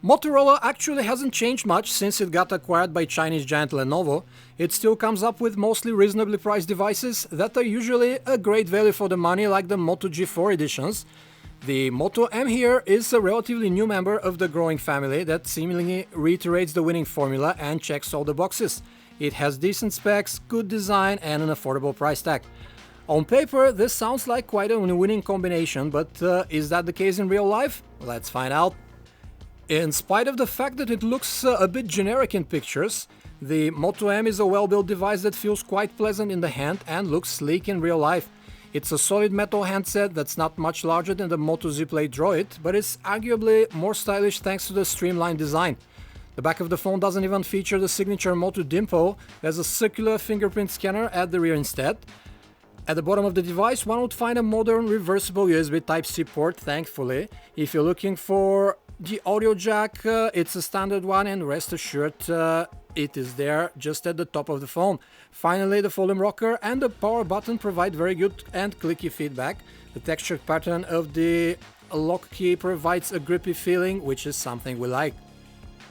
Motorola actually hasn't changed much since it got acquired by Chinese giant Lenovo. It still comes up with mostly reasonably priced devices that are usually a great value for the money, like the Moto G4 editions. The Moto M here is a relatively new member of the growing family that seemingly reiterates the winning formula and checks all the boxes. It has decent specs, good design and an affordable price tag. On paper, this sounds like quite a winning combination, but is that the case in real life? Let's find out. In spite of the fact that it looks a bit generic in pictures, the Moto M is a well-built device that feels quite pleasant in the hand and looks sleek in real life. It's a solid metal handset that's not much larger than the Moto Z Play Droid, but it's arguably more stylish thanks to the streamlined design. The back of the phone doesn't even feature the signature Moto dimple. There's a circular fingerprint scanner at the rear instead. At the bottom of the device, one would find a modern reversible USB Type-C port, thankfully. If you're looking for the audio jack, it's a standard one, and rest assured it is there just at the top of the phone. Finally, the volume rocker and the power button provide very good and clicky feedback. The textured pattern of the lock key provides a grippy feeling, which is something we like.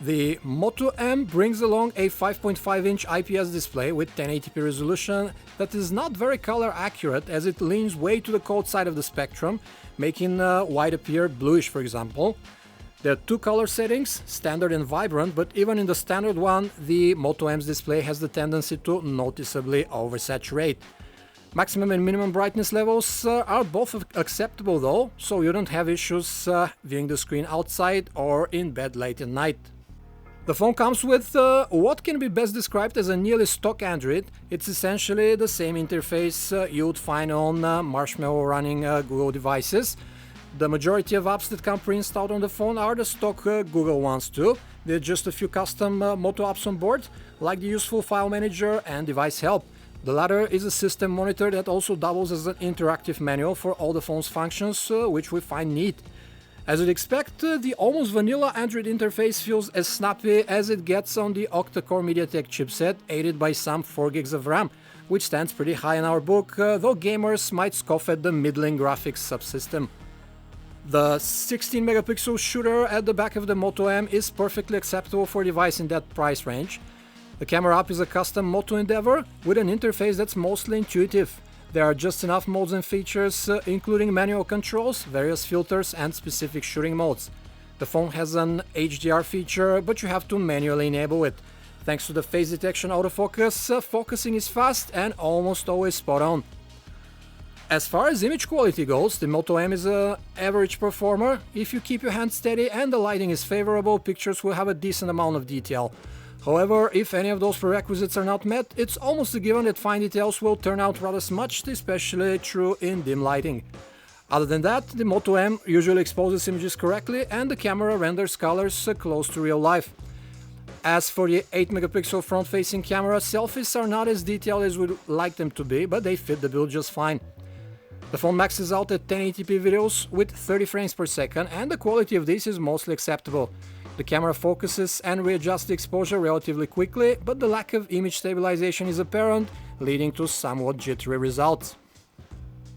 The Moto M brings along a 5.5-inch IPS display with 1080p resolution that is not very color accurate, as it leans way to the cold side of the spectrum, making white appear bluish, for example. There are two color settings, standard and vibrant, but even in the standard one, the Moto M's display has the tendency to noticeably oversaturate. Maximum and minimum brightness levels are both acceptable though, so you don't have issues viewing the screen outside or in bed late at night. The phone comes with what can be best described as a nearly stock Android. It's essentially the same interface you would find on Marshmallow running Google devices. The majority of apps that come pre-installed on the phone are the stock Google ones too. There are just a few custom Moto apps on board, like the useful file manager and device help. The latter is a system monitor that also doubles as an interactive manual for all the phone's functions, which we find neat. As you'd expect, the almost vanilla Android interface feels as snappy as it gets on the octa-core MediaTek chipset, aided by some 4 gigs of RAM, which stands pretty high in our book, though gamers might scoff at the middling graphics subsystem. The 16-megapixel shooter at the back of the Moto M is perfectly acceptable for a device in that price range. The camera app is a custom Moto endeavor with an interface that's mostly intuitive. There are just enough modes and features, including manual controls, various filters and specific shooting modes. The phone has an HDR feature, but you have to manually enable it. Thanks to the face detection autofocus, focusing is fast and almost always spot on. As far as image quality goes, the Moto M is an average performer. If you keep your hand steady and the lighting is favorable, pictures will have a decent amount of detail. However, if any of those prerequisites are not met, it's almost a given that fine details will turn out rather smudged, especially true in dim lighting. Other than that, the Moto M usually exposes images correctly and the camera renders colors close to real life. As for the 8-megapixel front-facing camera, selfies are not as detailed as we'd like them to be, but they fit the bill just fine. The phone maxes out at 1080p videos with 30 frames per second, and the quality of this is mostly acceptable. The camera focuses and readjusts the exposure relatively quickly, but the lack of image stabilization is apparent, leading to somewhat jittery results.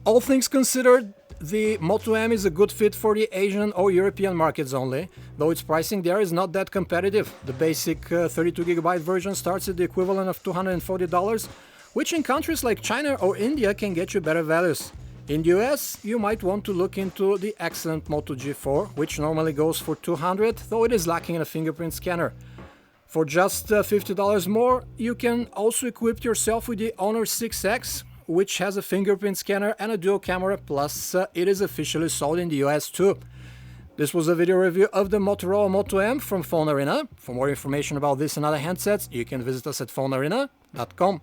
All things considered, the Moto M is a good fit for the Asian or European markets only, though its pricing there is not that competitive. The basic 32GB version starts at the equivalent of $240, which in countries like China or India can get you better values. In the US, you might want to look into the excellent Moto G4, which normally goes for $200, though it is lacking in a fingerprint scanner. For just $50 more, you can also equip yourself with the Honor 6X, which has a fingerprint scanner and a dual camera, plus it is officially sold in the US too. This was a video review of the Motorola Moto M from PhoneArena. For more information about this and other handsets, you can visit us at PhoneArena.com.